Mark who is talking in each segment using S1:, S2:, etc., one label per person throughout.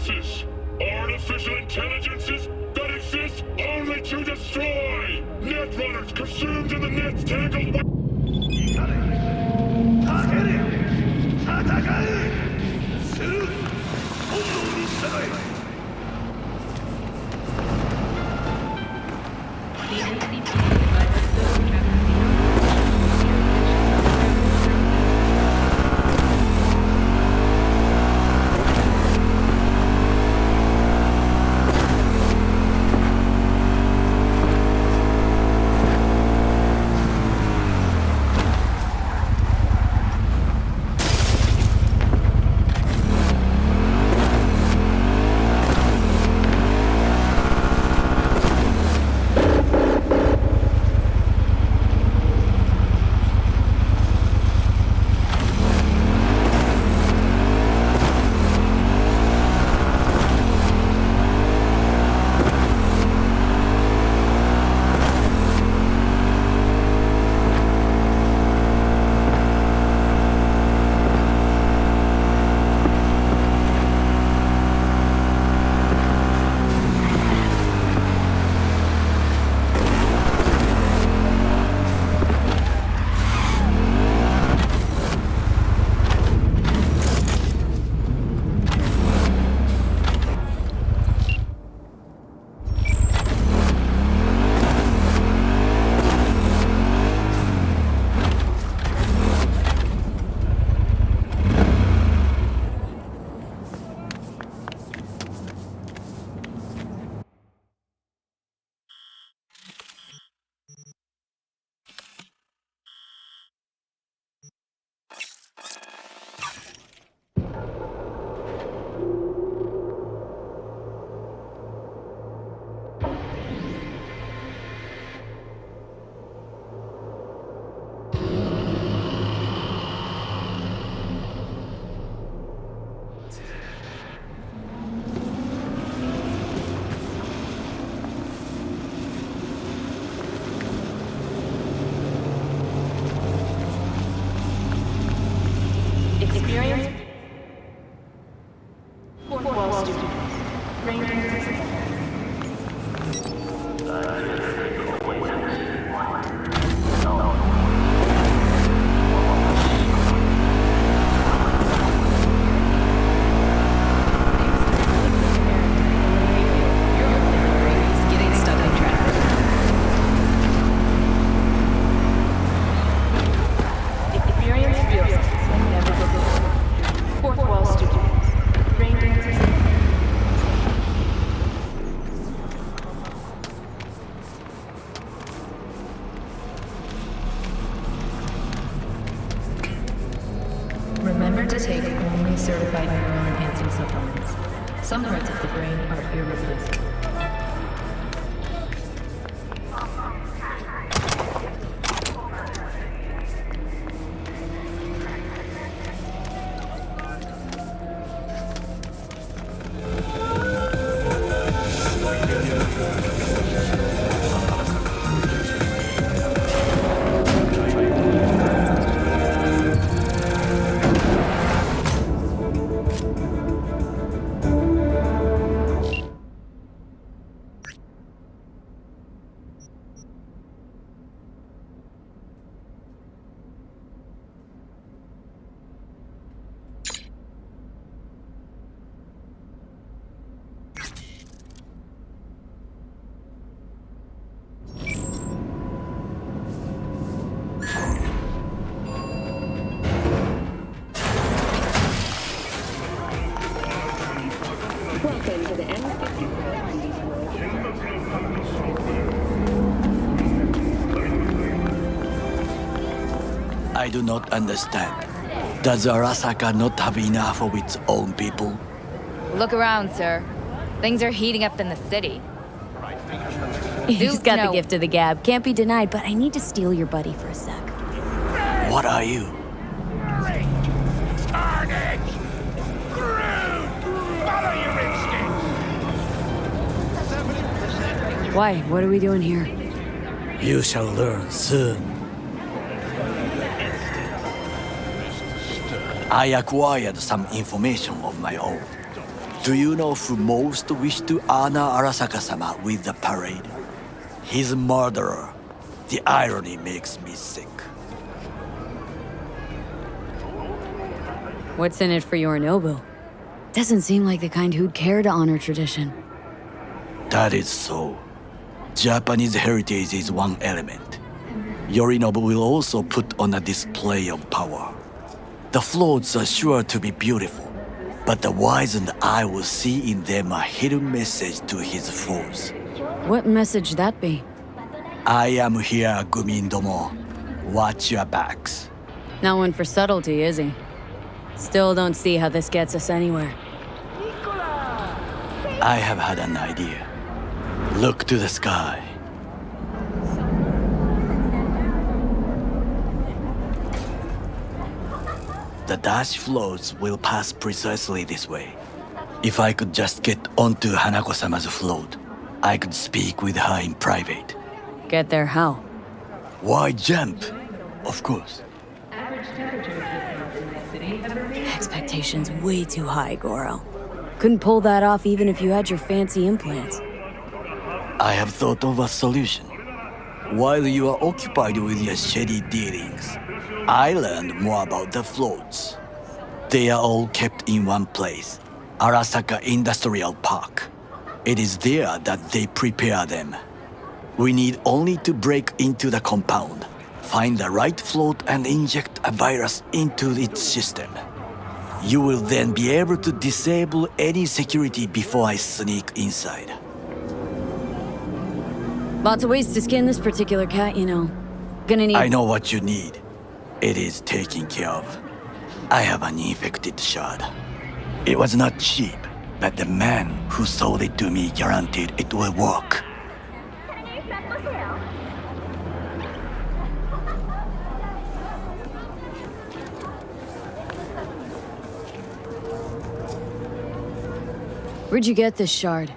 S1: forces. Artificial intelligences that exist only to destroy. Netrunners consumed in the net's tangled web.
S2: Remember to take only certified neural-enhancing supplements. Some parts of the brain are irreplaceable.
S3: I do not understand. Does Arasaka not have enough of its own people?
S4: Look around, sir. Things are heating up in the city.
S5: He's got the gift of the gab. Can't be denied, but I need to steal your buddy for a sec.
S3: What are you?
S1: Carnage! Crude! Follow your instincts!
S5: Why? What are we doing here?
S3: You shall learn soon. I acquired some information of my own. Do you know who most wished to honor Arasaka-sama with the parade? His murderer. The irony makes me sick.
S5: What's in it for Yorinobu? Doesn't seem like the kind who'd care to honor tradition.
S3: That is so. Japanese heritage is one element. Yorinobu will also put on a display of power. The floats are sure to be beautiful, but the wizened eye will see in them a hidden message to his foes.
S5: What message that be?
S3: I am here, Gumin Domo. Watch your backs.
S5: Not one for subtlety, is he? Still don't see how this gets us anywhere.
S3: I have had an idea. Look to the sky. The dash floats will pass precisely this way. If I could just get onto Hanako-sama's float, I could speak with her in private.
S5: Get there how?
S3: Why jump? Of course.
S5: Expectations way too high, Goro. Couldn't pull that off even if you had your fancy implants.
S3: I have thought of a solution. While you are occupied with your shady dealings, I learned more about the floats. They are all kept in one place, Arasaka Industrial Park. It is there that they prepare them. We need only to break into the compound, find the right float and inject a virus into its system. You will then be able to disable any security before I sneak inside.
S5: Lots of ways to skin this particular cat, you know. Gonna need...
S3: I know what you need. It is taken care of. I have an infected shard. It was not cheap, but the man who sold it to me guaranteed it will work.
S5: Where'd you get this shard?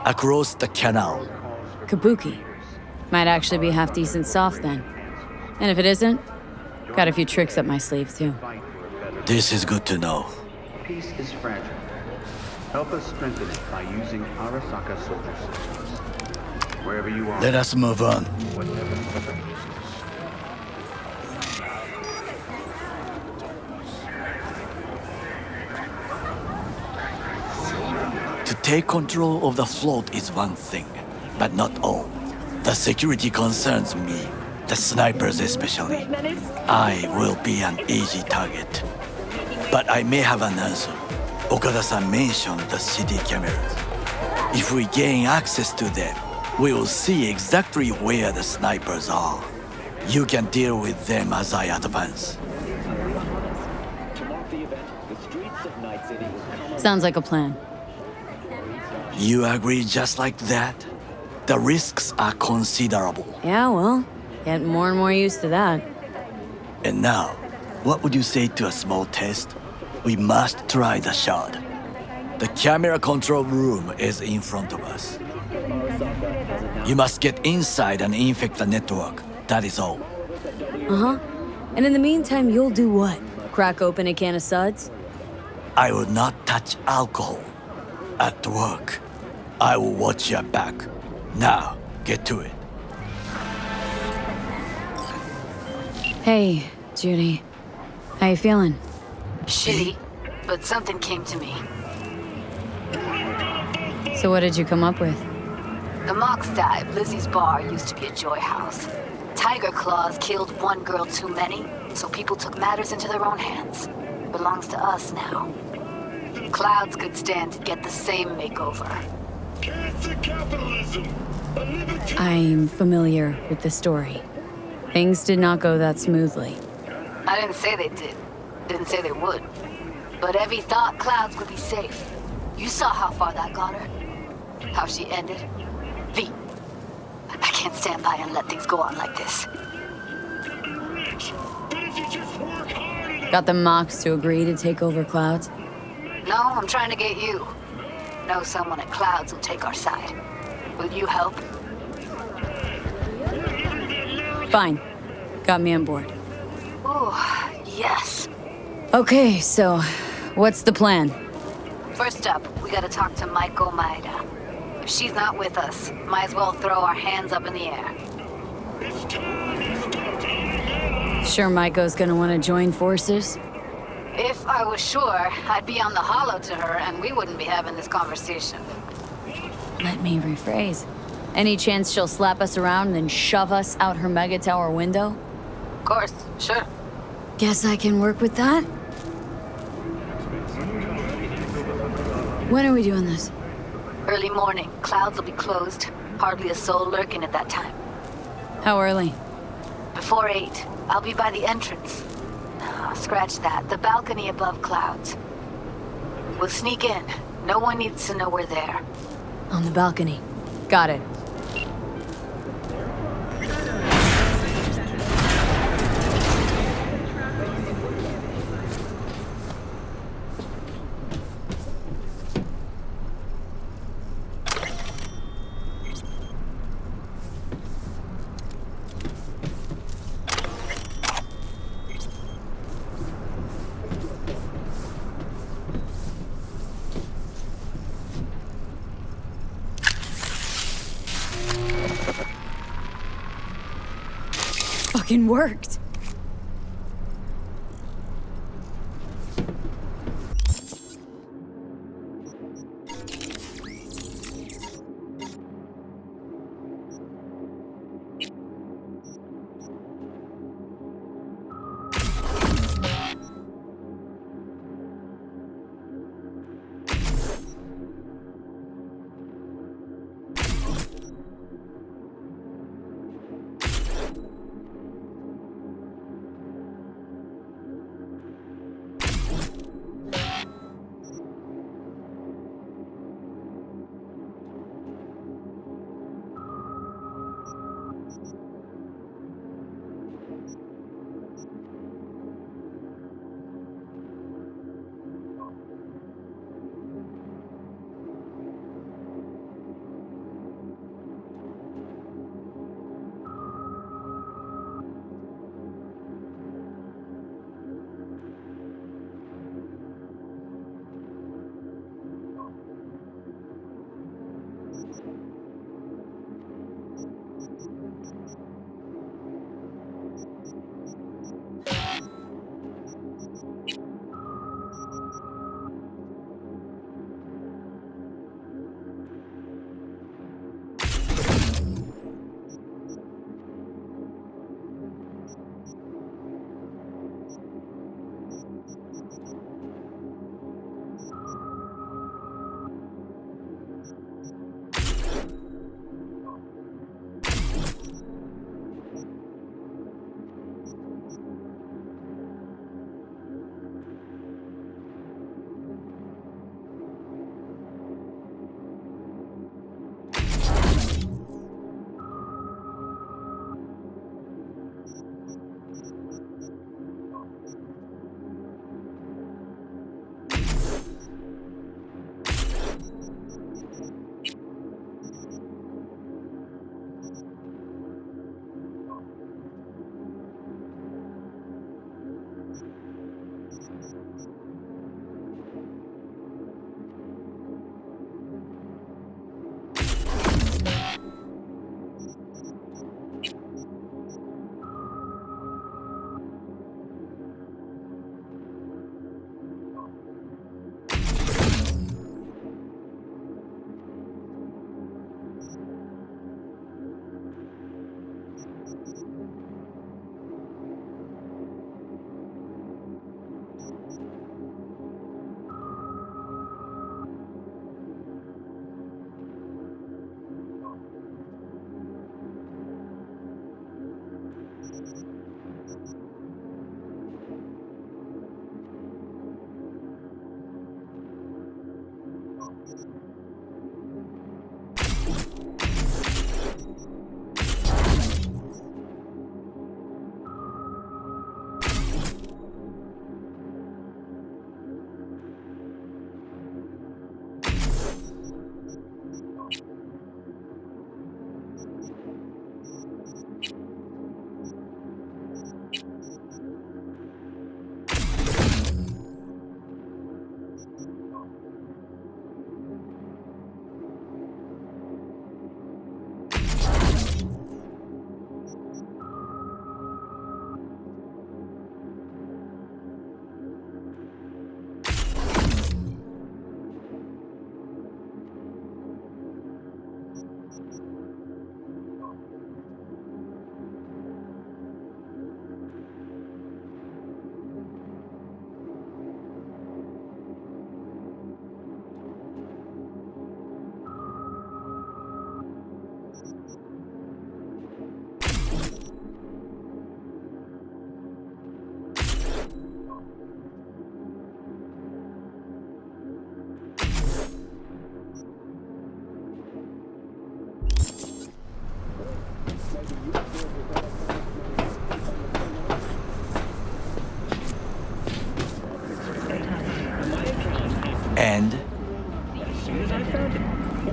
S3: Across the canal.
S5: Kabuki. Might actually be half-decent soft then. And if it isn't, got a few tricks up my sleeve too.
S3: This is good to know.
S6: Peace is fragile. Help us strengthen it by using Arasaka soldier systems. Wherever you are.
S3: Let us move on. To take control of the float is one thing, but not all. The security concerns me, the snipers especially. I will be an easy target. But I may have an answer. Okada-san mentioned the city cameras. If we gain access to them, we will see exactly where the snipers are. You can deal with them as I advance.
S5: Sounds like a plan.
S3: You agree just like that? The risks are considerable.
S5: Yeah, well, getting more and more used to that.
S3: And now, what would you say to a small test? We must try the shard. The camera control room is in front of us. You must get inside and infect the network. That is all.
S5: Uh-huh. And in the meantime, you'll do what? Crack open a can of suds?
S3: I will not touch alcohol. At work, I will watch your back. Now, get to it.
S5: Hey, Judy. How you feeling?
S2: Shitty, but something came to me.
S5: So what did you come up with?
S2: The Mox dive, Lizzie's bar, used to be a joy house. Tiger Claws killed one girl too many, so people took matters into their own hands. Belongs to us now. Clouds could stand to get the same makeover.
S1: Cancer capitalism! A liberty-
S5: I'm familiar with the story. Things did not go that smoothly.
S2: I didn't say they did. Didn't say they would. But Evie thought Clouds would be safe. You saw how far that got her. How she ended. V. I can't stand by and let things go on like this.
S1: Rich, but if you just work hard enough-
S5: Got the Mox to agree to take over Clouds?
S2: No, I'm trying to get you. Know someone at Clouds will take our side. Will you help?
S5: Fine. Got me on board.
S2: Oh, yes.
S5: Okay, so what's the plan?
S2: First up, we gotta talk to Maiko Maeda. If she's not with us, might as well throw our hands up in the air.
S5: Sure Maiko's gonna want to join forces?
S2: If I was sure, I'd be on the holo to her and we wouldn't be having this conversation.
S5: Let me rephrase. Any chance she'll slap us around and then shove us out her mega tower window?
S2: Of course, sure.
S5: Guess I can work with that? When are we doing this?
S2: Early morning, clouds will be closed. Hardly a soul lurking at that time.
S5: How early?
S2: Before 8, I'll be by the entrance. Scratch that, the balcony above clouds. We'll sneak in. No one needs to know we're there.
S5: On the balcony. Got it. Fucking worked.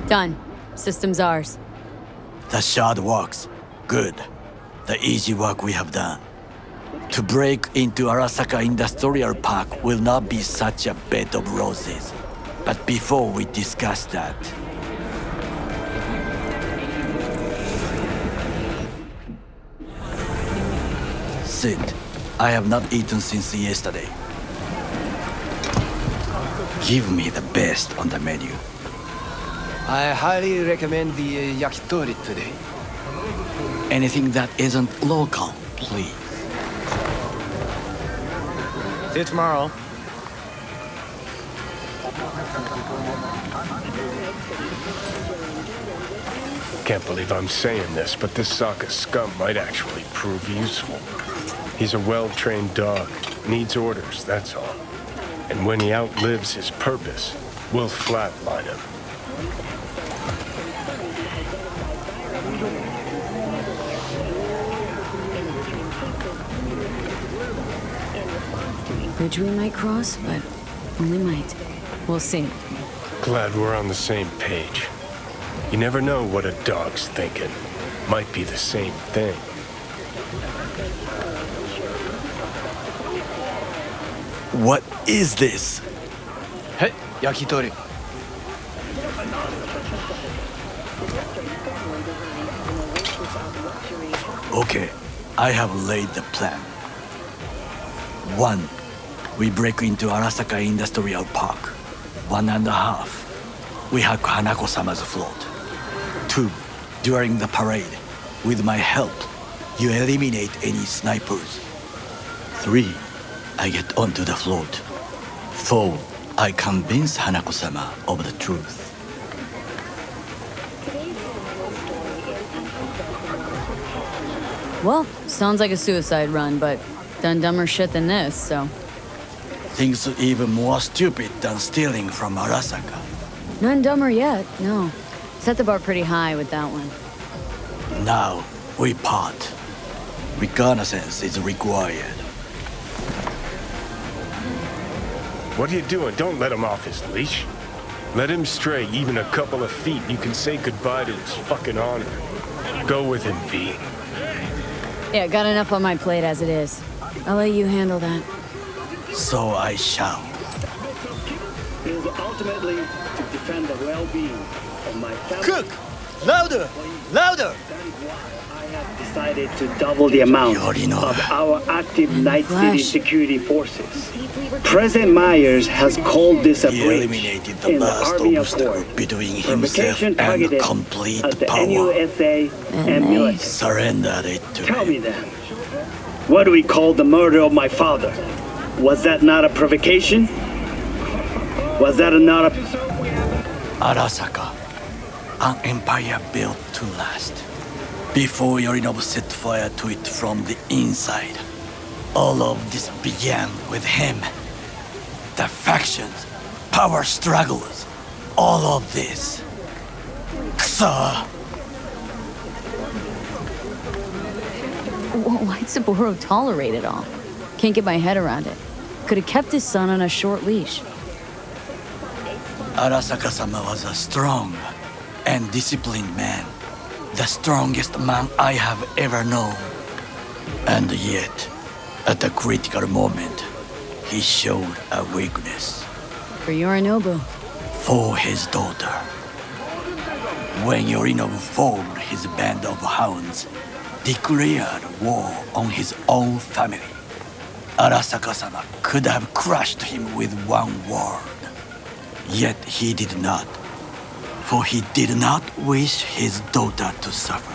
S5: Done. System's ours.
S3: The shard works. Good. The easy work we have done. To break into Arasaka Industrial Park will not be such a bed of roses. But before we discuss that... Sit. I have not eaten since yesterday. Give me the best on the menu.
S7: I highly recommend the yakitori today.
S3: Anything that isn't local, please.
S7: See you tomorrow.
S8: Can't believe I'm saying this, but this Sokka scum might actually prove useful. He's a well-trained dog. Needs orders, that's all. And when he outlives his purpose, we'll flatline him.
S5: Bridge we might cross, but only might. We'll see.
S8: Glad we're on the same page. You never know what a dog's thinking. Might be the same thing.
S3: What is this?
S7: Hey, yakitori.
S3: Okay, I have laid the plan. 1. We break into Arasaka Industrial Park. 1.5. We hack Hanako-sama's float. 2. During the parade, with my help, you eliminate any snipers. 3. I get onto the float. 4. I convince Hanako-sama of the truth.
S5: Well, sounds like a suicide run, but done dumber shit than this, so...
S3: Things even more stupid than stealing from Arasaka.
S5: None dumber yet, no. Set the bar pretty high with that one.
S3: Now, we part. Reconnaissance is required.
S8: What are you doing? Don't let him off his leash. Let him stray even a couple of feet. You can say goodbye to his fucking honor. Go with him, V.
S5: Yeah, got enough on my plate as it is. I'll let you handle that.
S3: So I shall.
S9: It is ultimately to defend the well-being of my family.
S7: Cook! Louder! Louder!
S9: That is why I have decided to double the amount of our active Night City security forces. President Myers has called this a
S3: He
S9: breach
S3: eliminated the
S9: in the
S3: last
S9: Army
S3: obstacle
S9: Accord.
S3: between himself
S9: Provocation
S3: and
S9: targeted
S3: complete
S9: at the
S3: power.
S9: NUSA and military.
S3: Surrendered it to
S9: Tell
S3: me.
S9: me then, what do we call the murder of my father? Was that not a provocation? Was that not a...
S3: Arasaka, an empire built to last. Before Yorinobu set fire to it from the inside, all of this began with him. The factions, power struggles, all of this. Kusa!
S5: Why'd Saburo tolerate it all? Can't get my head around it. Could have kept his son on a short leash.
S3: Arasaka-sama was a strong and disciplined man. The strongest man I have ever known. And yet, at the critical moment, he showed a weakness.
S5: For Yorinobu.
S3: For his daughter. When Yorinobu formed his band of hounds, declared war on his own family, Arasaka-sama could have crushed him with one word. Yet he did not, for he did not wish his daughter to suffer.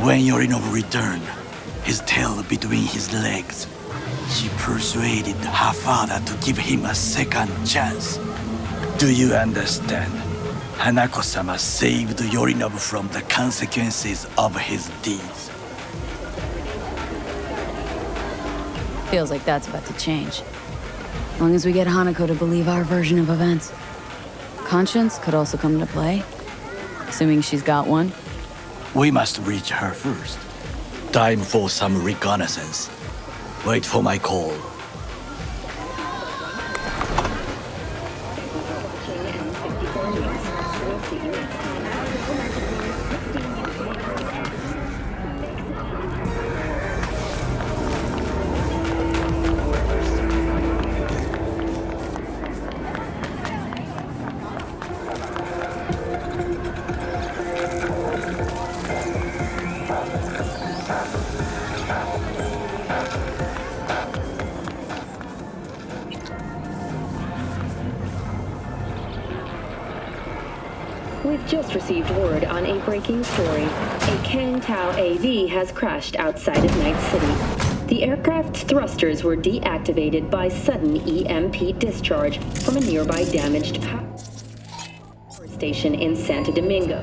S3: When Yorinobu returned, his tail between his legs, she persuaded her father to give him a second chance. Do you understand? Hanako-sama saved Yorinobu from the consequences of his deeds.
S5: Feels like that's about to change. As long as we get Hanako to believe our version of events. Conscience could also come into play, assuming she's got one.
S3: We must reach her first. Time for some reconnaissance. Wait for my call.
S10: We've just received word on a breaking story. A Kang Tao AV has crashed outside of Night City. The aircraft's thrusters were deactivated by sudden EMP discharge from a nearby damaged power station in Santo Domingo.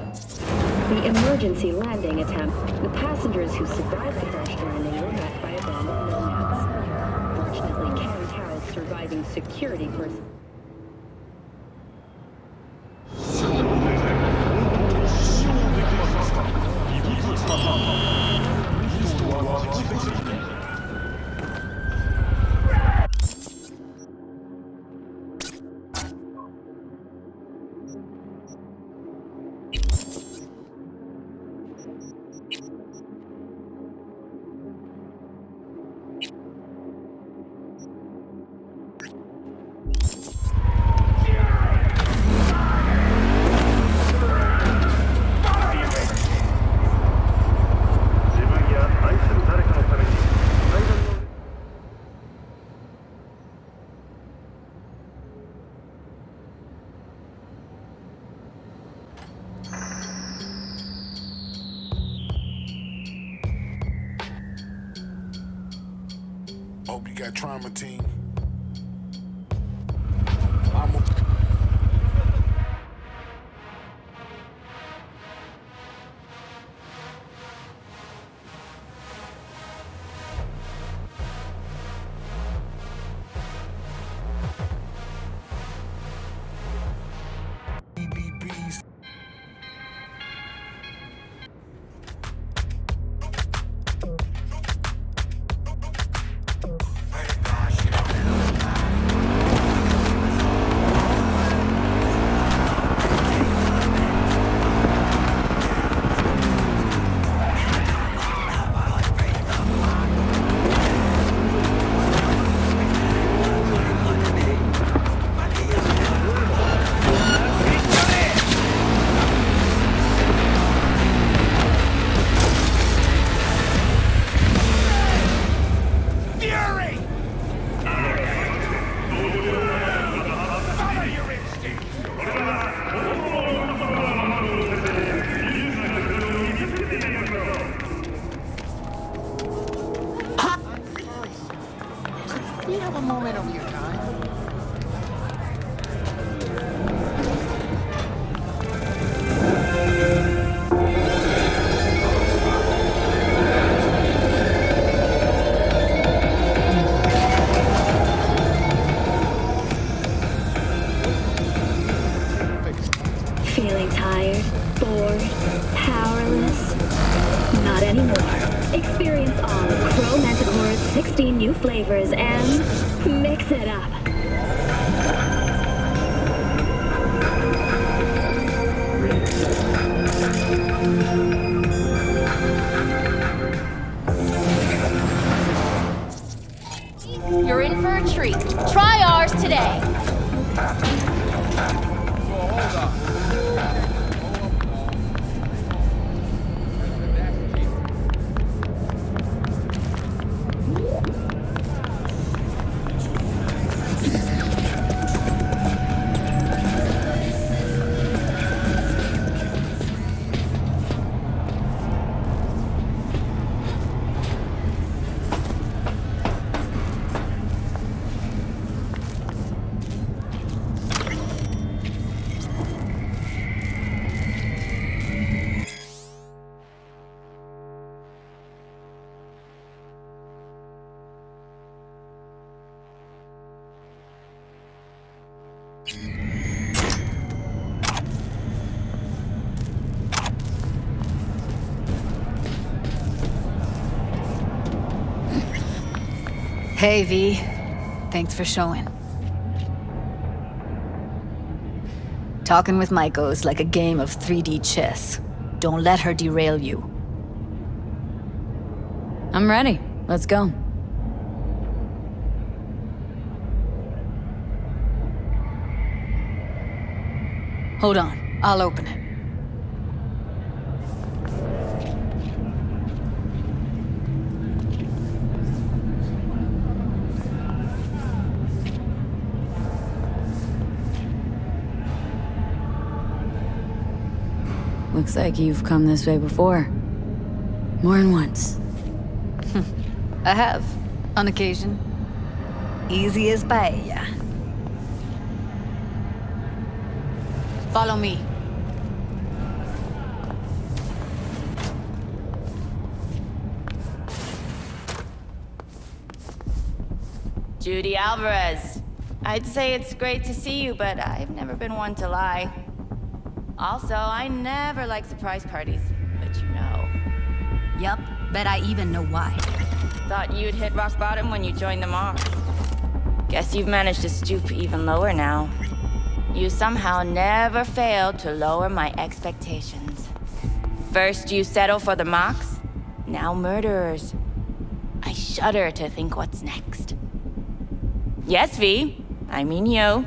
S10: The emergency landing attempt, the passengers who survived the crash landing were met by abandoned nomads. Fortunately, Kang Tao's surviving security personnel
S11: Hope you got trauma, team.
S10: Feeling tired, bored, powerless? Not anymore. Experience all of Crow Manticore's 16 new flavors and mix it up.
S12: You're in for a treat. Try ours today.
S2: Hey, V. Thanks for showing. Talking with Maiko is like a game of 3D chess. Don't let her derail you.
S5: I'm ready. Let's go.
S2: Hold on. I'll open it.
S5: Looks like you've come this way before. More than once.
S2: I have, on occasion. Easy as paella. Follow me.
S13: Judy Alvarez. I'd say it's great to see you, but I've never been one to lie. Also, I never like surprise parties, but you know.
S2: Yup, bet I even know why.
S13: Thought you'd hit rock bottom when you joined the mob. Guess you've managed to stoop even lower now. You somehow never failed to lower my expectations. First you settle for the mocks, now murderers. I shudder to think what's next. Yes, V. I mean you.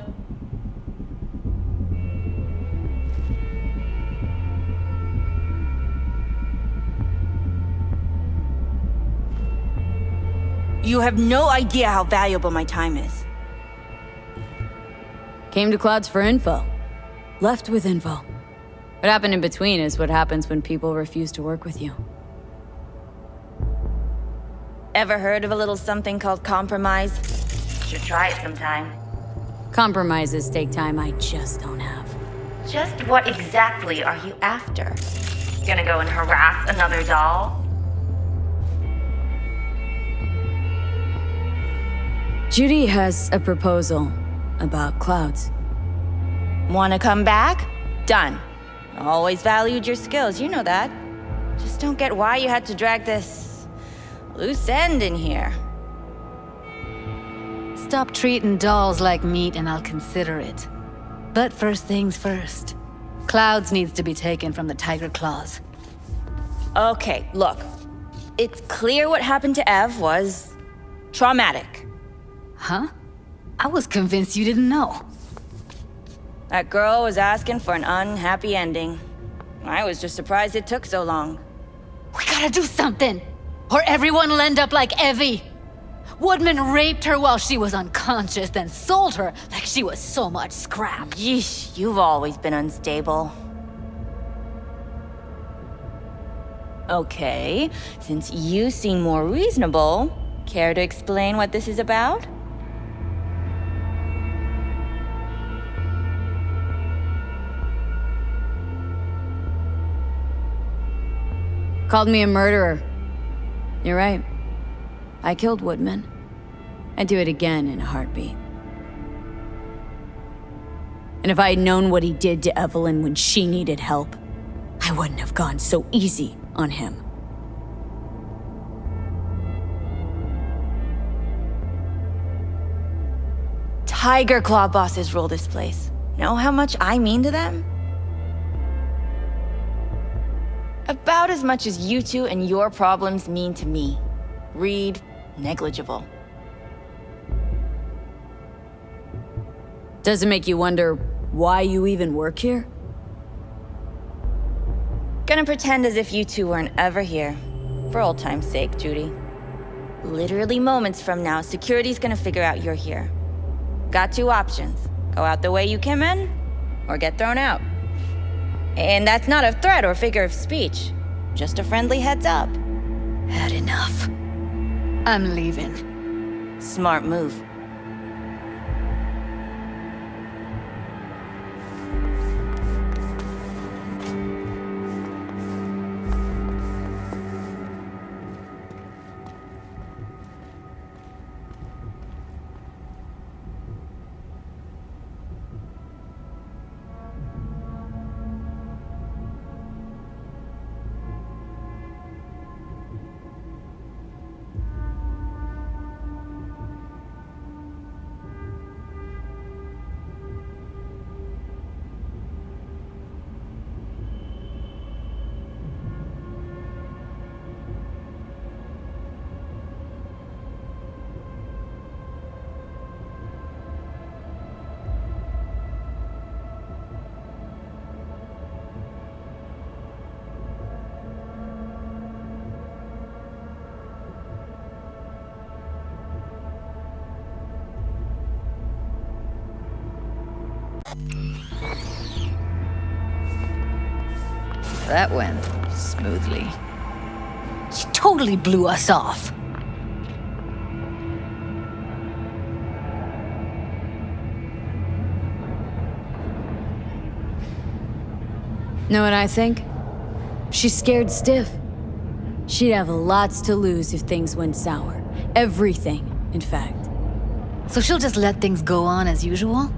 S13: You have no idea how valuable my time is.
S5: Came to Clouds for info. Left with info. What happened in between is what happens when people refuse to work with you.
S13: Ever heard of a little something called compromise? Should try it sometime.
S5: Compromises take time I just don't have.
S13: Just what exactly are you after? Gonna go and harass another doll?
S5: Judy has a proposal about Clouds.
S13: Wanna come back? Done. Always valued your skills, you know that. Just don't get why you had to drag this loose end in here.
S2: Stop treating dolls like meat and I'll consider it. But first things first. Clouds needs to be taken from the Tiger Claws.
S13: Okay, look. It's clear what happened to Ev was traumatic.
S2: Huh? I was convinced you didn't know.
S13: That girl was asking for an unhappy ending. I was just surprised it took so long.
S2: We gotta do something, or everyone will end up like Evie. Woodman raped her while she was unconscious, then sold her like she was so much scrap.
S13: Yeesh, you've always been unstable. Okay, since you seem more reasonable, care to explain what this is about?
S5: Called me a murderer. You're right. I killed Woodman. I'd do it again in a heartbeat. And if I had known what he did to Evelyn when she needed help, I wouldn't have gone so easy on him.
S13: Tiger Claw bosses rule this place. Know how much I mean to them? About as much as you two and your problems mean to me. Read negligible.
S5: Does it make you wonder why you even work here?
S13: Gonna pretend as if you two weren't ever here. For old time's sake, Judy. Literally moments from now, security's gonna figure out you're here. Got two options. Go out the way you came in, or get thrown out. And that's not a threat or figure of speech. Just a friendly heads up.
S2: Had enough. I'm leaving.
S13: Smart move.
S2: That went smoothly. She totally blew us off.
S5: Know what I think? She's scared stiff. She'd have lots to lose if things went sour. Everything, in fact.
S2: So she'll just let things go on as usual?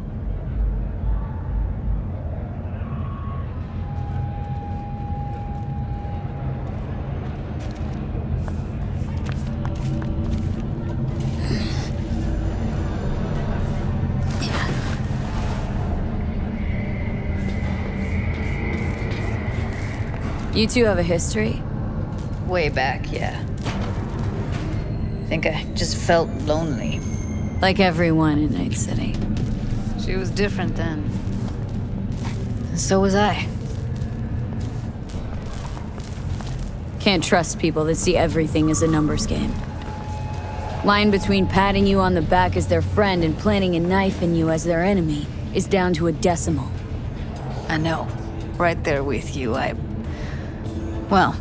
S5: You two have a history?
S2: Way back, yeah. Think I just felt lonely.
S5: Like everyone in Night City.
S2: She was different then. And so was I.
S5: Can't trust people that see everything as a numbers game. Line between patting you on the back as their friend and planting a knife in you as their enemy is down to a decimal.
S2: I know. Right there with you, well,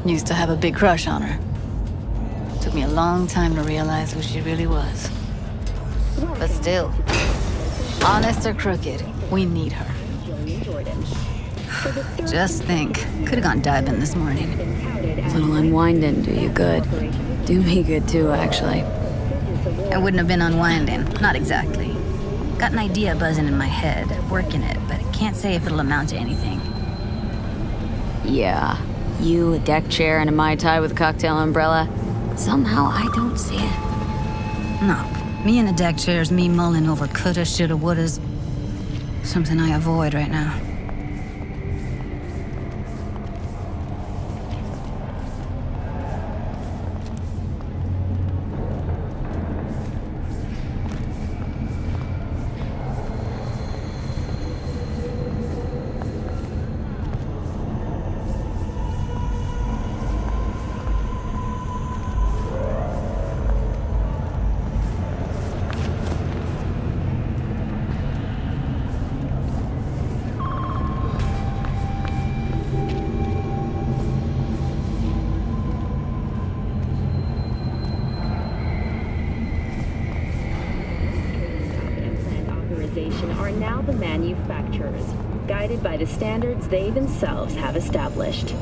S2: used to have a big crush on her. Took me a long time to realize who she really was. But still, honest or crooked, we need her. Just think, could have gone diving this morning.
S5: A little unwinding do you good. Do me good too, actually.
S2: I wouldn't have been unwinding, not exactly. Got an idea buzzing in my head, working it, but I can't say if it'll amount to anything.
S5: Yeah. You, a deck chair, and a Mai Tai with a cocktail umbrella. Somehow I don't see it.
S2: No, me in a deck chair is me mulling over coulda, shoulda, wouldas. Something I avoid right now.
S10: Are now the manufacturers, guided by the standards they themselves have established.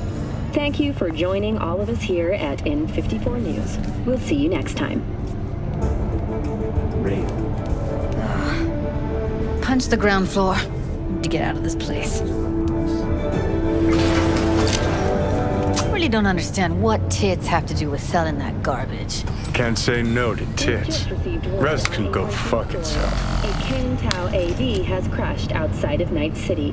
S10: Thank you for joining all of us here at N54 News. We'll see you next time.
S2: Punch the ground floor. Need to get out of this place. I really don't understand what tits have to do with selling that garbage.
S8: Can't say no to tits. Rest can go fuck itself.
S10: A Kang-Tao AV has crashed outside of Night City.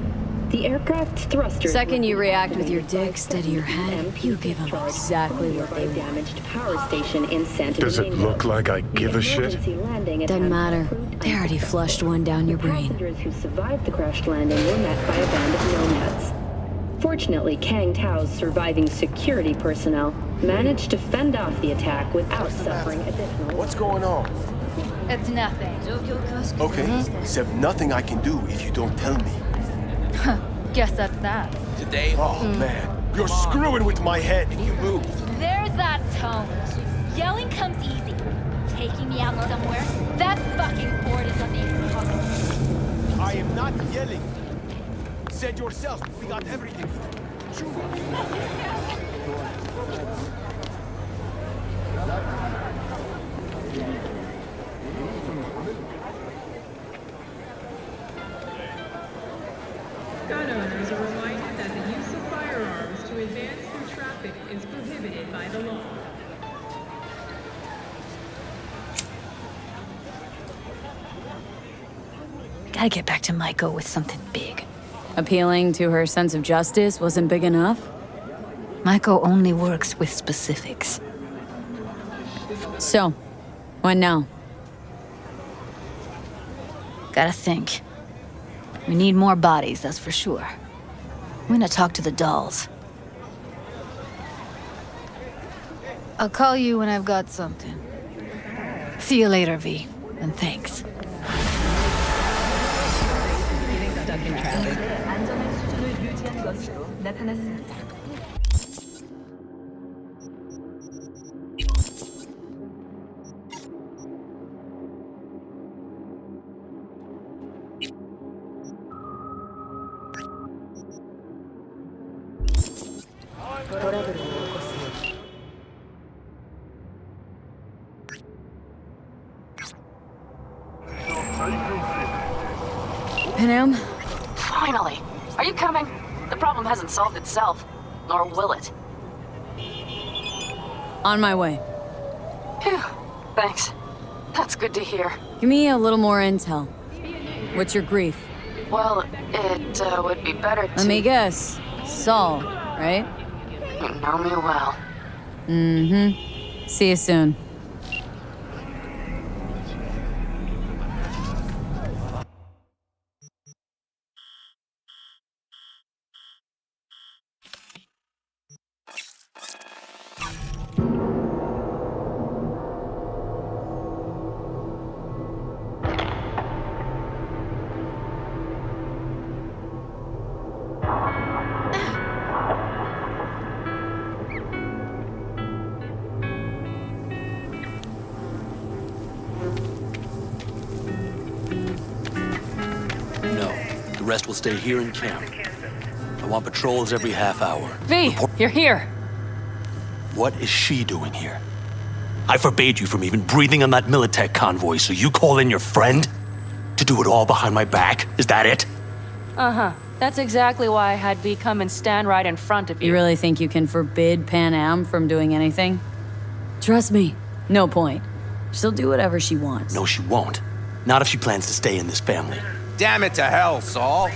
S10: The aircraft's thrusters...
S5: Second you react with your dick, steady your head, you give them exactly what they want.
S10: Damaged power station in Santa
S8: Does it look like I give a shit?
S5: Doesn't matter. They already flushed one down your brain.
S10: Passengers who survived the crashed landing were met by a band of nomads. Fortunately, Kang-Tao's surviving security personnel managed to fend off the attack without suffering additional...
S14: What's going on?
S12: It's nothing.
S14: Okay, except nothing I can do if you don't tell me.
S12: Guess that's that.
S14: Today? Oh, man. You're screwing with my head. You move.
S12: There's that tone. Yelling comes easy. Taking me out somewhere, that fucking board is impossible.
S14: I am not yelling. Said yourself, we got everything.
S15: Gun owners are reminded that the use of firearms to advance through traffic is prohibited by the law.
S2: Gotta get back to Maiko with something big.
S5: Appealing to her sense of justice wasn't big enough?
S2: Maiko only works with specifics.
S5: So, what now?
S2: Gotta think. We need more bodies, that's for sure. I'm gonna talk to the dolls. I'll call you when I've got something. See you later, V. And thanks.
S16: getting stuck in traffic. 안전한 수준을 유지한 것으로
S15: 나타났습니다.
S5: Panam?
S2: Finally! Are you coming? The problem hasn't solved itself. Nor will it.
S5: On my way.
S2: Phew. Thanks. That's good to hear.
S5: Give me a little more intel. What's your grief?
S2: Well, it would be better to...
S5: Let me guess. Saul, right?
S2: You know me well.
S5: Mm-hmm. See you soon.
S3: The rest will stay here in camp. I want patrols every half hour.
S16: V, you're here.
S3: What is she doing here? I forbade you from even breathing on that Militech convoy, so you call in your friend? To do it all behind my back? Is that it?
S16: Uh-huh. That's exactly why I had V come and stand right in front of you.
S5: You really think you can forbid Panam from doing anything? Trust me, no point. She'll do whatever she wants.
S3: No, she won't. Not if she plans to stay in this family.
S17: Damn it to hell, Saul.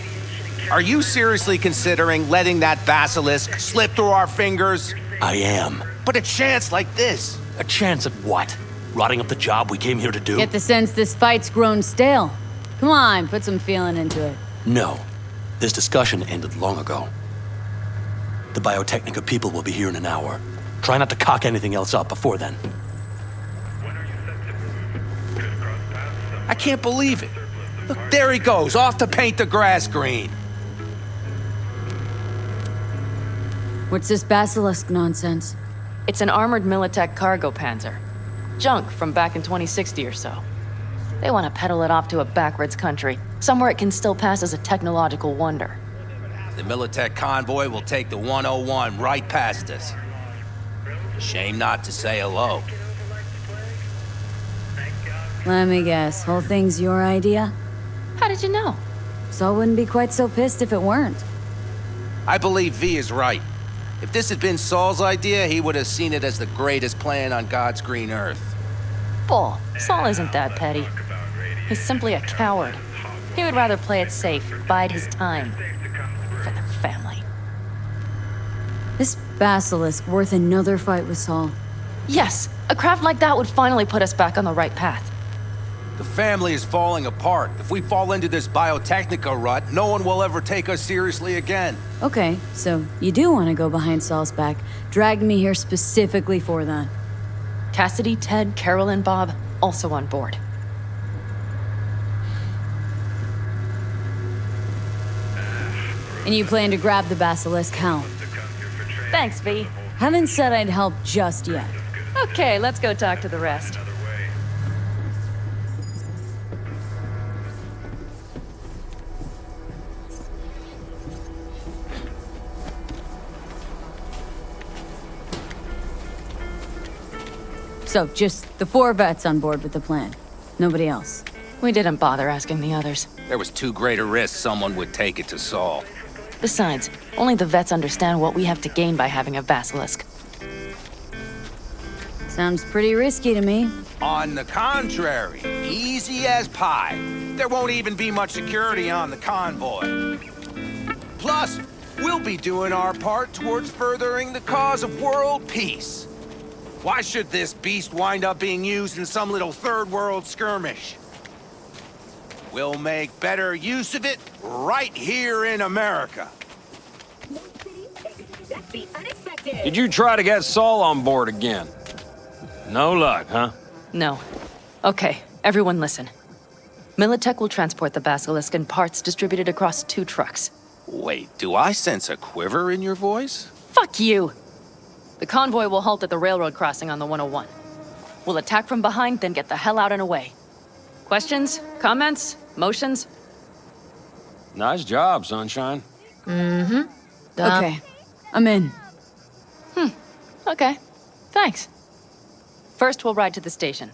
S17: Are you seriously considering letting that basilisk slip through our fingers?
S3: I am.
S17: But a chance like this?
S3: A chance at what? Rotting up the job we came here to do?
S5: Get the sense this fight's grown stale. Come on, put some feeling into it.
S3: No. This discussion ended long ago. The Biotechnica people will be here in an hour. Try not to cock anything else up before then.
S17: I can't believe it. Look, there he goes, off to paint the grass green.
S5: What's this basilisk nonsense?
S16: It's an armored Militech cargo panzer. Junk from back in 2060 or so. They want to peddle it off to a backwards country, somewhere it can still pass as a technological wonder.
S17: The Militech convoy will take the 101 right past us. Shame not to say hello.
S5: Let me guess, whole thing's your idea?
S16: How did you know?
S5: Saul wouldn't be quite so pissed if it weren't.
S17: I believe V is right. If this had been Saul's idea, he would have seen it as the greatest plan on God's green earth.
S16: Bull. Saul isn't that petty. He's simply a coward. He would rather play it safe, bide his time. For the family.
S5: This basilisk worth another fight with Saul?
S16: Yes, a craft like that would finally put us back on the right path.
S17: The family is falling apart. If we fall into this Biotechnica rut, no one will ever take us seriously again.
S5: Okay, so you do want to go behind Saul's back. Dragged me here specifically for that.
S16: Cassidy, Ted, Carol, and Bob, also on board.
S5: And you plan to grab the basilisk, how?
S16: Thanks, V.
S5: Haven't said I'd help just yet.
S16: Okay, let's go talk to the rest.
S5: So, just the 4 vets on board with the plan. Nobody else.
S16: We didn't bother asking the others.
S17: There was too great a risk someone would take it to Saul.
S16: Besides, only the vets understand what we have to gain by having a basilisk.
S5: Sounds pretty risky to me.
S17: On the contrary, easy as pie. There won't even be much security on the convoy. Plus, we'll be doing our part towards furthering the cause of world peace. Why should this beast wind up being used in some little third world skirmish? We'll make better use of it right here in America.
S18: Did you try to get Saul on board again? No luck, huh?
S16: No. Okay, everyone listen. Militech will transport the basilisk in parts distributed across 2 trucks.
S17: Wait, do I sense a quiver in your voice?
S16: Fuck you! The convoy will halt at the railroad crossing on the 101. We'll attack from behind, then get the hell out and away. Questions? Comments? Motions?
S18: Nice job, Sunshine.
S5: Mm-hmm. Okay. I'm in.
S16: Okay. Thanks. First, we'll ride to the station.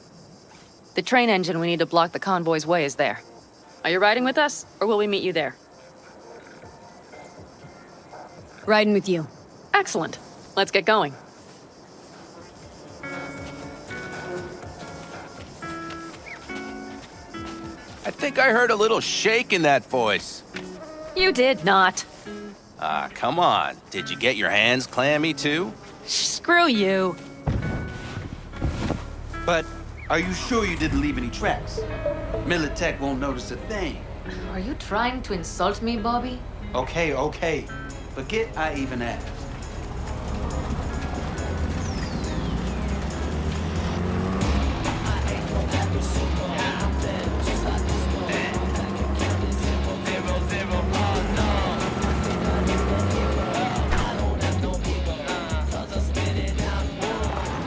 S16: The train engine we need to block the convoy's way is there. Are you riding with us, or will we meet you there?
S5: Riding with you.
S16: Excellent. Let's get going.
S17: I think I heard a little shake in that voice.
S16: You did not.
S17: Ah, come on. Did you get your hands clammy too?
S16: Screw you.
S19: But are you sure you didn't leave any tracks? Militech won't notice a thing.
S20: Are you trying to insult me, Bobby?
S19: Okay. Forget I even asked.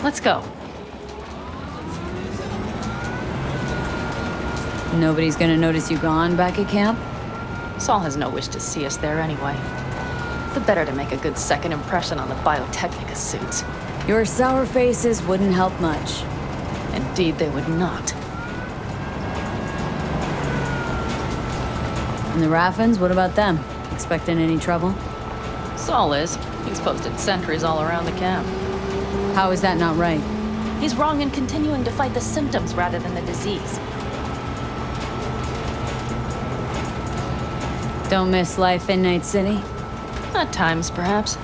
S16: Let's go.
S5: Nobody's gonna notice you gone back at camp?
S16: Saul has no wish to see us there anyway. The better to make a good second impression on the Biotechnica suits.
S5: Your sour faces wouldn't help much.
S16: Indeed, they would not.
S5: And the Raffins, what about them? Expecting any trouble?
S16: Saul is. He's posted sentries all around the camp.
S5: How is that not right?
S16: He's wrong in continuing to fight the symptoms rather than the disease.
S5: Don't miss life in Night City?
S16: At times, perhaps.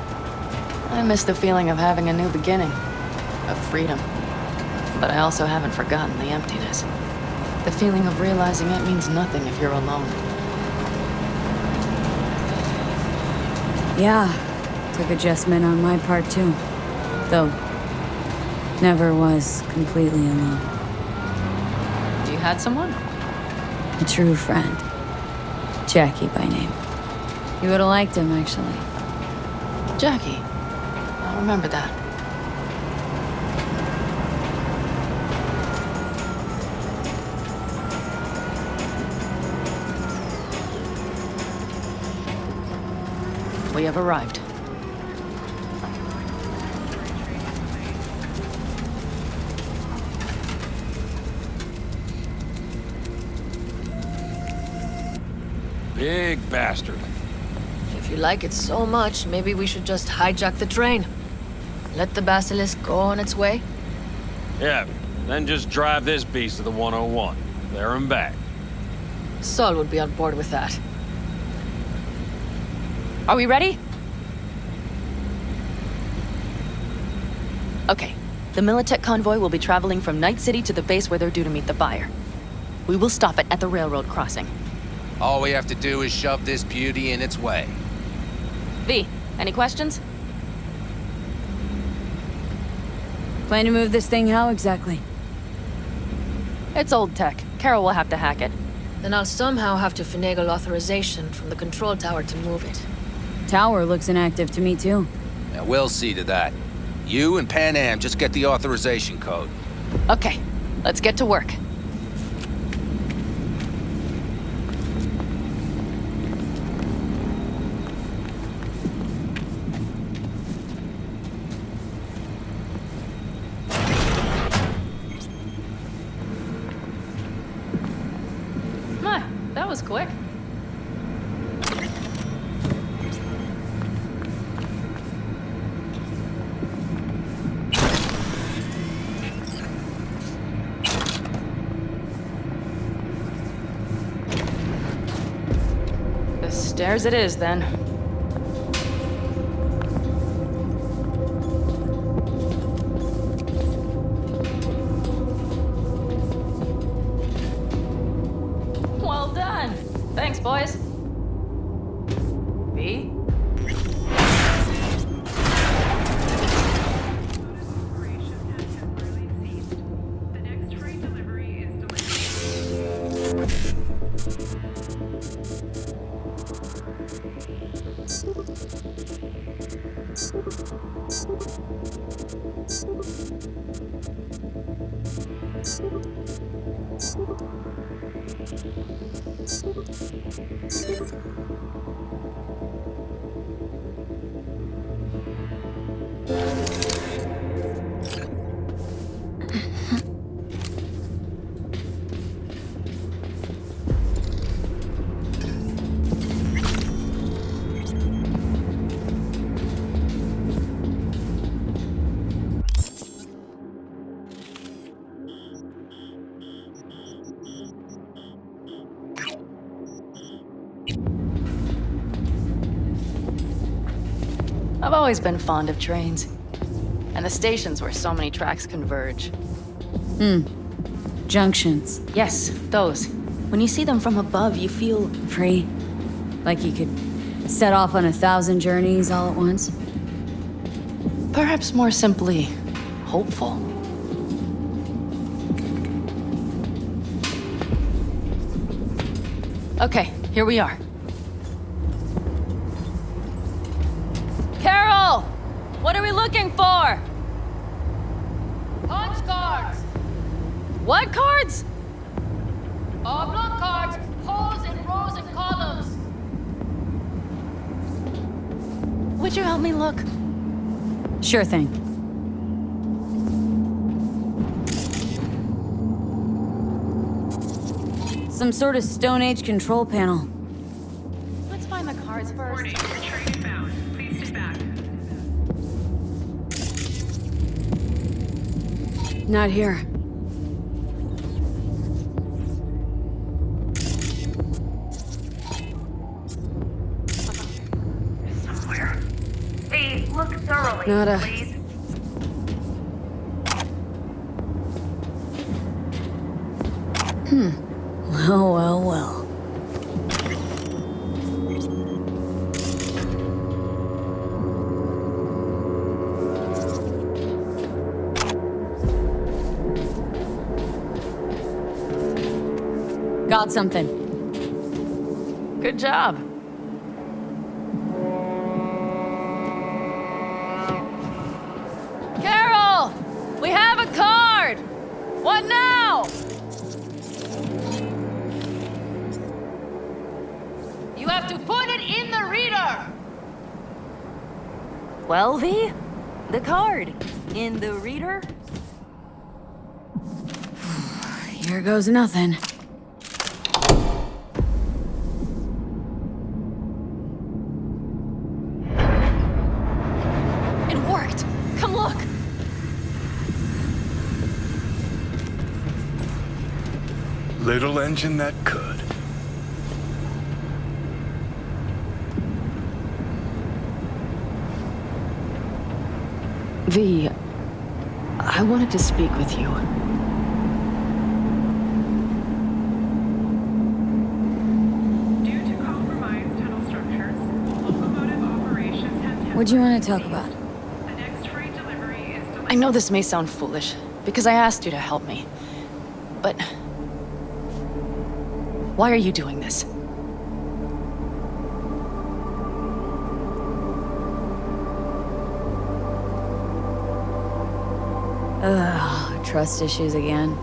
S16: I miss the feeling of having a new beginning, of freedom. But I also haven't forgotten the emptiness. The feeling of realizing it means nothing if you're alone.
S5: Yeah, took adjustment on my part too. Though, never was completely alone.
S16: You had someone?
S5: A true friend. Jackie by name. You would've liked him, actually.
S16: Jackie. I'll remember that. We have arrived.
S18: Big bastard.
S20: If you like it so much, maybe we should just hijack the train. Let the Basilisk go on its way.
S18: Yeah, then just drive this beast to the 101. There and back.
S20: Saul would be on board with that.
S16: Are we ready? Okay. The Militech convoy will be traveling from Night City to the base where they're due to meet the buyer. We will stop it at the railroad crossing.
S17: All we have to do is shove this beauty in its way.
S16: V, any questions?
S5: Plan to move this thing how exactly?
S16: It's old tech. Carol will have to hack it.
S20: Then I'll somehow have to finagle authorization from the control tower to move it.
S5: Tower looks inactive to me too.
S17: Yeah, we'll see to that. You and Pan Am just get the authorization code.
S16: Okay, let's get to work. That was quick. The stairs it is, then. Well done. Thanks, boys. B? I've always been fond of trains. And the stations where so many tracks converge.
S5: Junctions.
S16: Yes, those. When you see them from above, you feel
S5: free. Like you could set off on 1,000 journeys all at once.
S16: Perhaps more simply, hopeful. Okay, here we are. Carol! What are we looking for?
S12: Punch cards!
S16: What cards?
S12: Oblong cards, posed in rows and columns.
S16: Would you help me look?
S5: Sure thing. Some sort of Stone Age control panel.
S16: Let's find the cards first.
S15: Warning, train inbound. Please sit back.
S5: Not here.
S21: Somewhere. Hey, look thoroughly,
S5: Nada.
S21: please.
S5: Well. Got something.
S16: Good job. Carol! We have a card! What now?
S12: You have to put it in the reader.
S16: Well, V? The card. In the reader?
S5: Here goes nothing.
S16: It worked! Come look!
S8: Little engine that could.
S16: V, I wanted to speak with you.
S15: Due to compromised tunnel structures, locomotive operations have
S5: What'd you want to talk about?
S15: The next freight delivery is delayed.
S16: I know this may sound foolish, because I asked you to help me. But... why are you doing this?
S5: Ugh, trust issues again.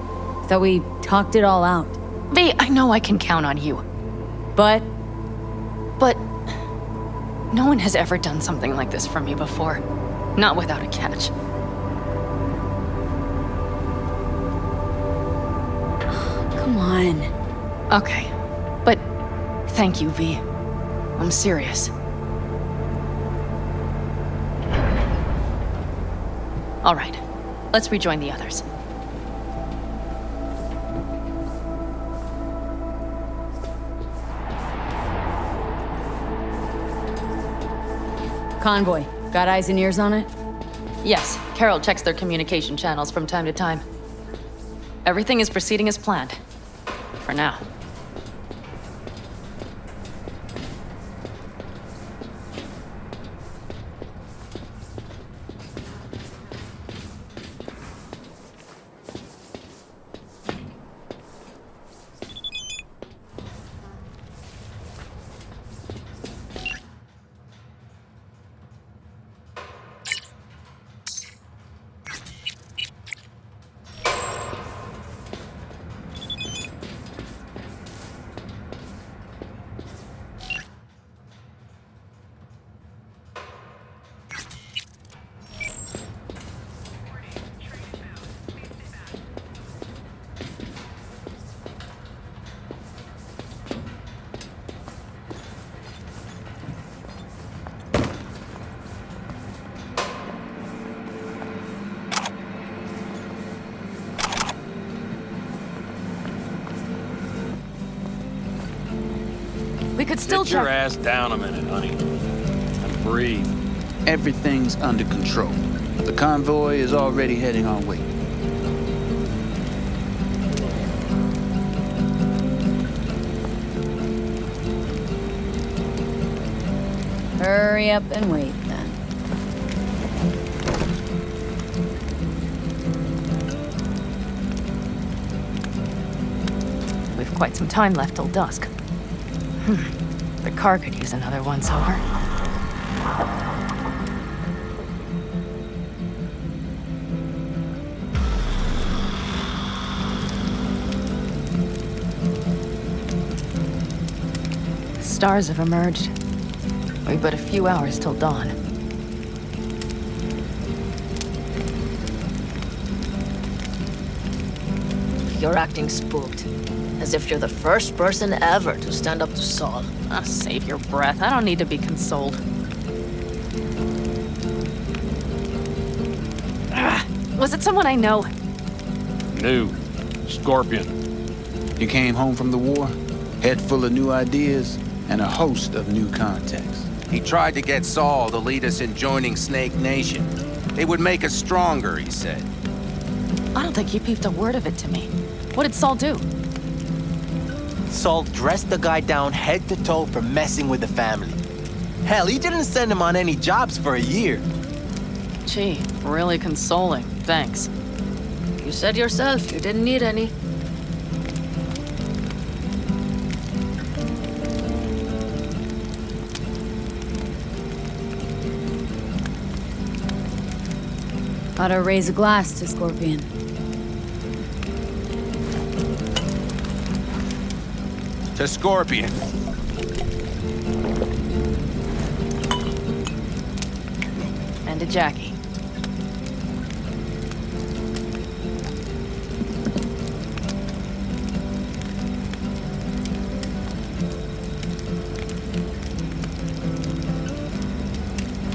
S5: Thought we talked it all out.
S16: V, I know I can count on you.
S5: But
S16: no one has ever done something like this for me before. Not without a catch.
S5: come on.
S16: Okay, but thank you, V. I'm serious. All right, let's rejoin the others.
S5: Convoy. Got eyes and ears on it?
S16: Yes, Carol checks their communication channels from time to time. Everything is proceeding as planned. For now. could still
S18: Sit your
S16: check.
S18: ass down a minute, honey. And breathe.
S6: Everything's under control. The convoy is already heading our way.
S5: Hurry up and wait, then.
S16: We've quite some time left till dusk. The car could use another once-over. The stars have emerged. We've but a few hours till dawn.
S20: You're acting spooked. As if you're the first person ever to stand up to Saul.
S16: Oh, save your breath. I don't need to be consoled. Was it someone I know?
S18: New. Scorpion.
S6: You came home from the war, head full of new ideas, and a host of new contacts.
S17: He tried to get Saul to lead us in joining Snake Nation. It would make us stronger, he said.
S16: I don't think he peeped a word of it to me. What did Saul do?
S7: Saul dressed the guy down head to toe for messing with the family. Hell, he didn't send him on any jobs for a year.
S16: Gee, really consoling. Thanks.
S20: You said yourself you didn't need any.
S5: Oughta raise a glass to Scorpion.
S17: To Scorpion.
S16: And to Jackie.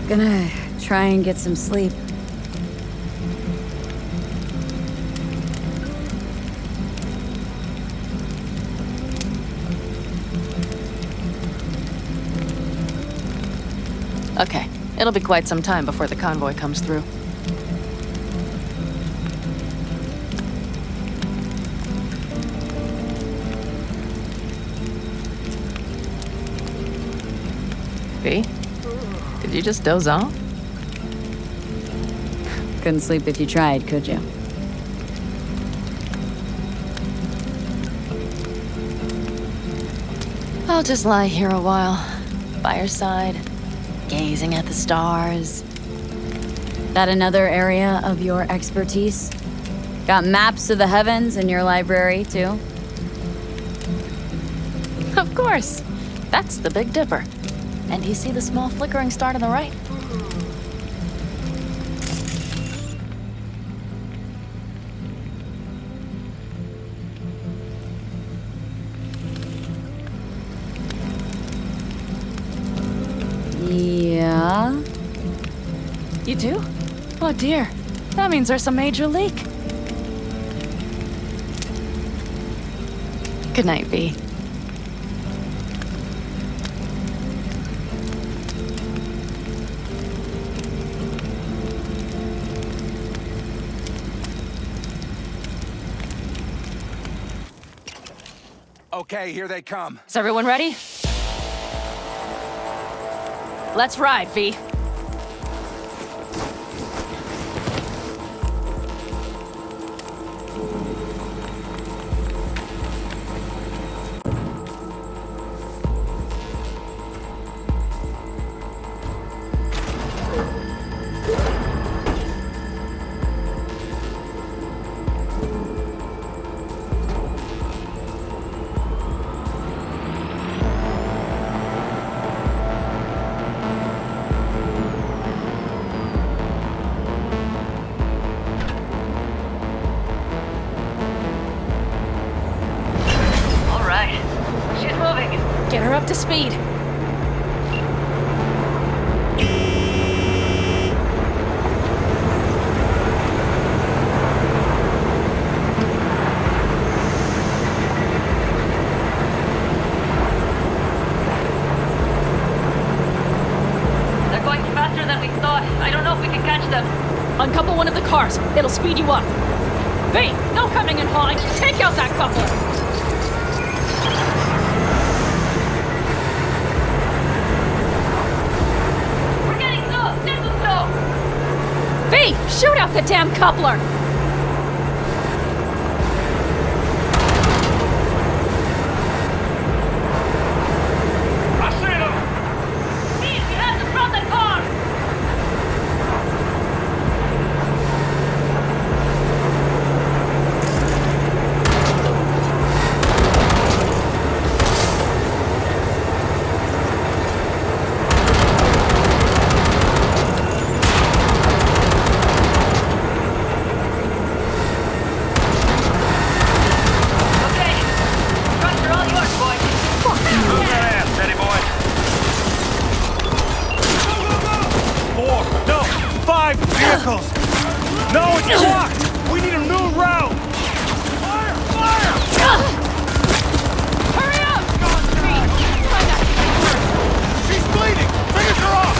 S5: Gonna try and get some sleep.
S16: Okay, it'll be quite some time before the convoy comes through. V? Did you just doze off?
S5: Couldn't sleep if you tried, could you?
S16: I'll just lie here a while, by your side, gazing at the stars.
S5: That another area of your expertise? Got maps of the heavens in your library, too?
S16: Of course. That's the Big Dipper. And you see the small flickering star to the right?
S5: Yeah?
S16: You do? Oh dear. That means there's a major leak. Good night, V.
S17: Okay, here they come.
S16: Is everyone ready? Let's ride, V. Get her up to speed.
S20: Though I don't know if we can catch them.
S4: Uncouple one of the cars. It'll speed you up. V, no coming and hauling. Take out that coupler.
S20: We're getting slow. Stay so slow.
S4: V, shoot out the damn coupler.
S14: No, it's blocked! We need a new route! Fire! Fire!
S4: Hurry up!
S14: She's bleeding! Finish her off!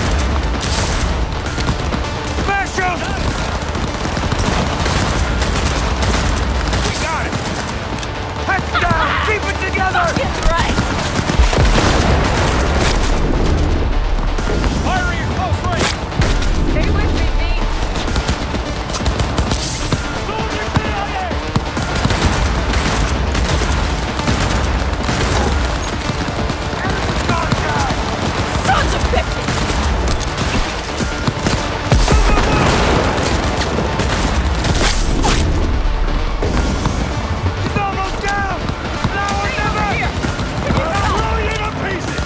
S14: Smash him! We got it! Heads down! Keep it together!
S4: That's right!
S14: Firing at close range!
S4: Stay with me, V. Sons of bitches!
S14: He's almost down! Now or never!
S4: Here!
S14: Blow you to pieces!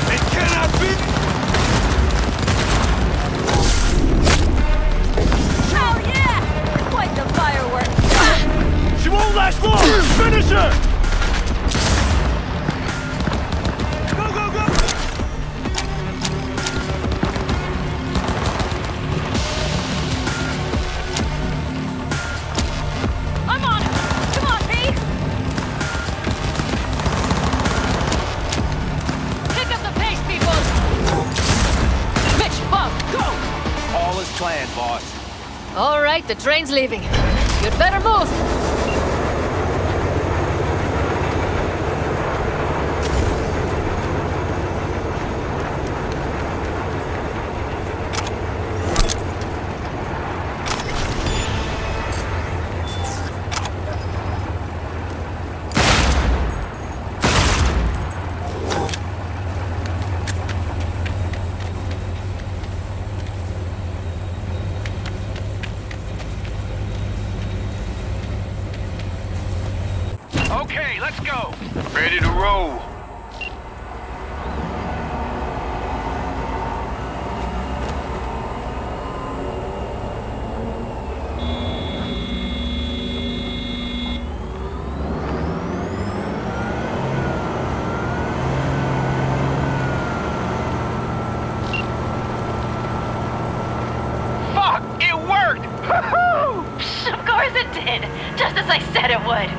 S14: It cannot be!
S4: Hell yeah! Quite the fireworks!
S14: She won't last long! Finish her! Go, go, go!
S4: I'm on it! Come on, V! Pick up the pace, people! Mitch, Bob, go!
S17: All is planned, boss.
S20: All right, the train's leaving. You'd better move.
S17: Okay, let's go. Ready to roll. Fuck! It worked! Woohoo!
S20: Of course it did. Just as I said it would.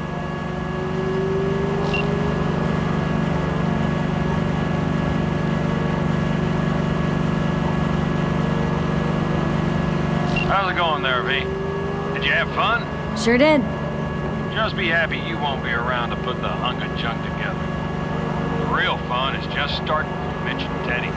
S18: How's it going there, V? Did you have fun?
S5: Sure did.
S18: Just be happy you won't be around to put the hunk of junk together. The real fun is just starting with Mitch and Teddy.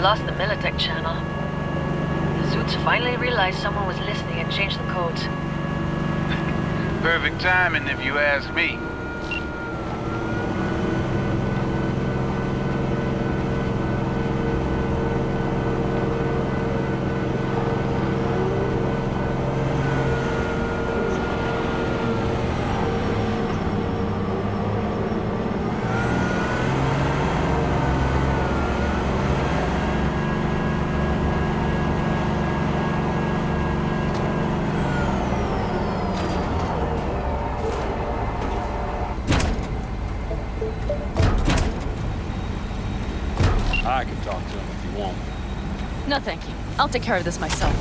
S20: Lost the Militech channel. The Zoots finally realized someone was listening and changed the codes.
S17: Perfect timing, if you ask me.
S18: I can talk to him if you want.
S4: No, thank you. I'll take care of this myself.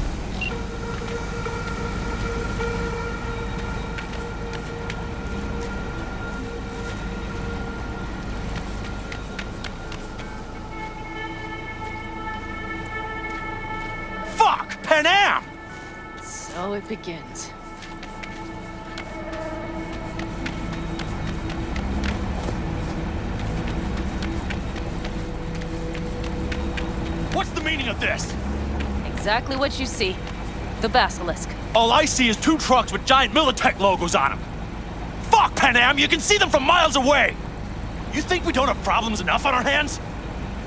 S17: Fuck! Panam!
S4: So it begins.
S1: What's the meaning of this?
S4: Exactly what you see. The Basilisk.
S1: All I see is 2 trucks with giant Militech logos on them. Fuck, Panam! You can see them from miles away! You think we don't have problems enough on our hands?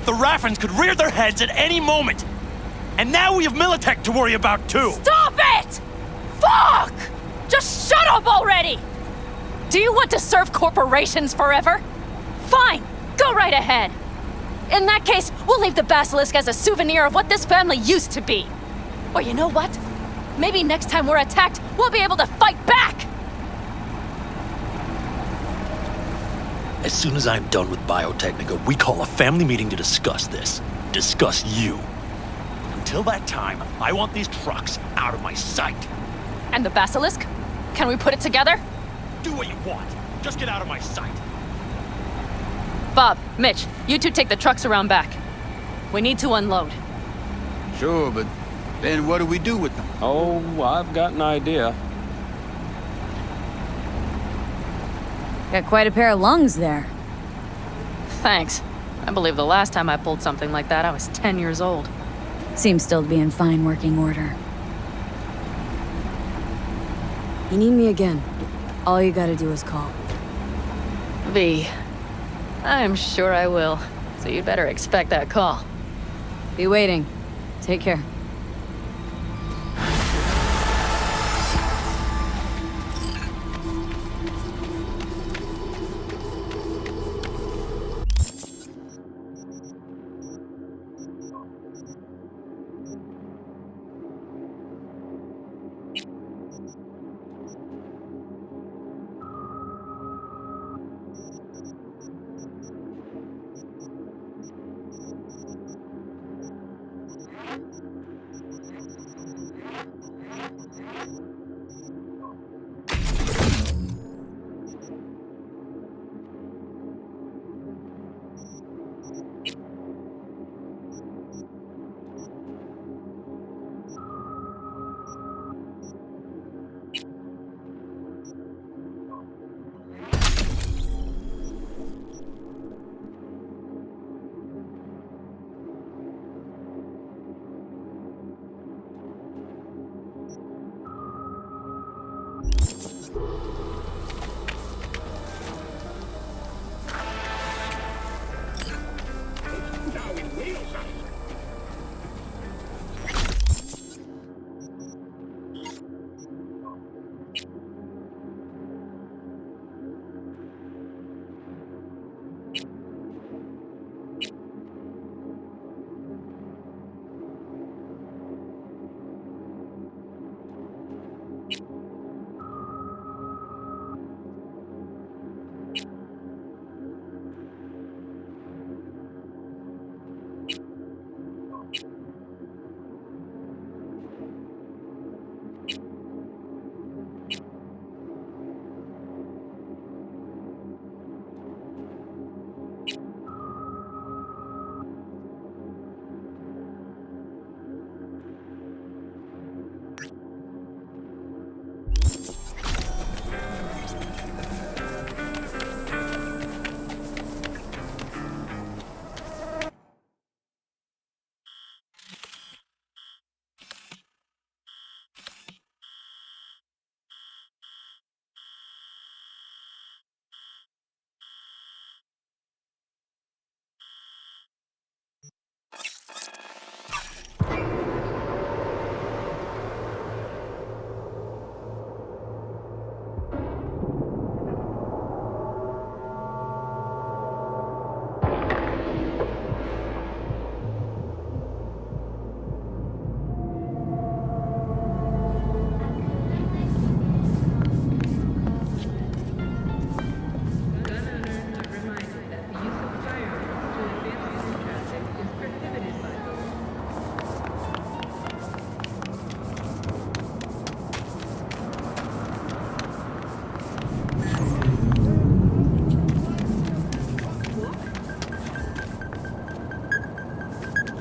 S1: The Raffens could rear their heads at any moment. And now we have Militech to worry about, too!
S4: Stop it! Fuck! Just shut up already! Do you want to serve corporations forever? Fine, go right ahead. In that case, we'll leave the Basilisk as a souvenir of what this family used to be. Or you know what? Maybe next time we're attacked, we'll be able to fight back!
S1: As soon as I'm done with Biotechnica, we call a family meeting to discuss this. Discuss you. Until that time, I want these trucks out of my sight.
S4: And the Basilisk? Can we put it together?
S1: Do what you want. Just get out of my sight.
S4: Bob, Mitch, you two take the trucks around back. We need to unload.
S19: Sure, but then what do we do with them?
S18: Oh, I've got an idea.
S5: Got quite a pair of lungs there.
S4: Thanks. I believe the last time I pulled something like that, I was 10 years old.
S5: Seems still to be in fine working order. You need me again. All you gotta do is call.
S4: V. I'm sure I will. So you'd better expect that call.
S5: Be waiting. Take care.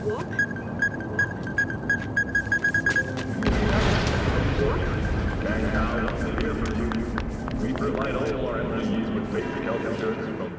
S9: We provide all our employees with basic health insurance from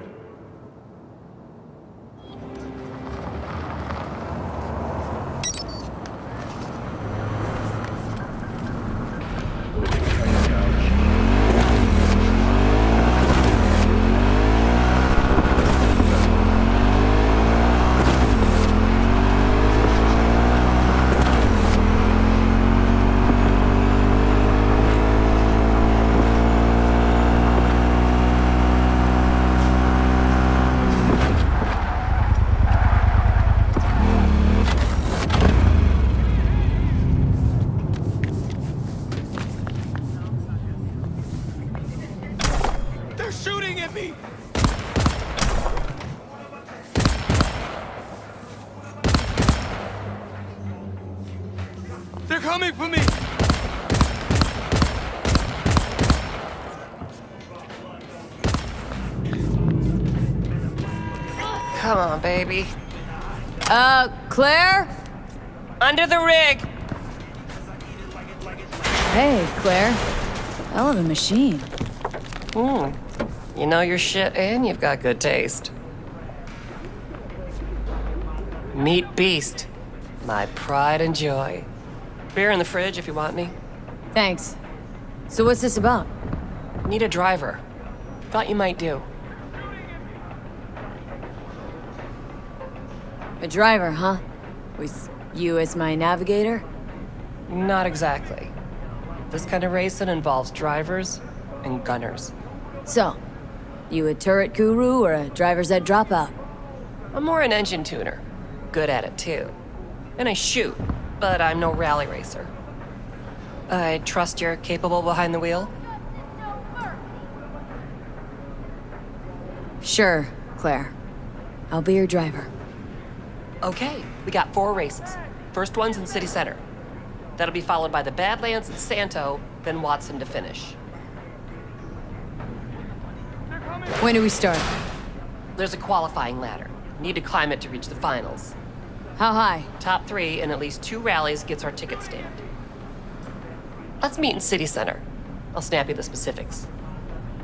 S14: They're shooting at me! They're coming for me!
S20: Come on, baby.
S5: Claire?
S20: Under the rig!
S5: Hey, Claire. Hell of a machine.
S20: You know your shit and you've got good taste. Meet Beast. My pride and joy. Beer in the fridge if you want any.
S5: Thanks. So what's this about?
S20: Need a driver. Thought you might do.
S5: A driver, huh? With you as my navigator?
S20: Not exactly. This kind of racing involves drivers and gunners.
S5: So, you a turret guru or a driver's ed dropout?
S20: I'm more an engine tuner. Good at it too. And I shoot, but I'm no rally racer. I trust you're capable behind the wheel?
S5: Sure, Claire. I'll be your driver.
S20: Okay, we got 4 races. First one's in City Center. That'll be followed by the Badlands and Santo, then Watson to finish.
S5: When do we start?
S20: There's a qualifying ladder. Need to climb it to reach the finals.
S5: How high?
S20: Top 3 in at least 2 rallies gets our ticket stamped. Let's meet in City Center. I'll snap you the specifics.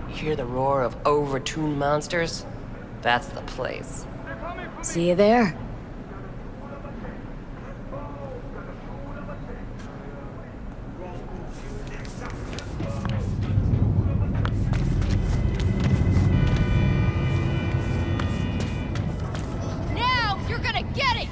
S20: Hear the roar of overtuned monsters? That's the place.
S5: See you there.
S4: Now you're gonna get it!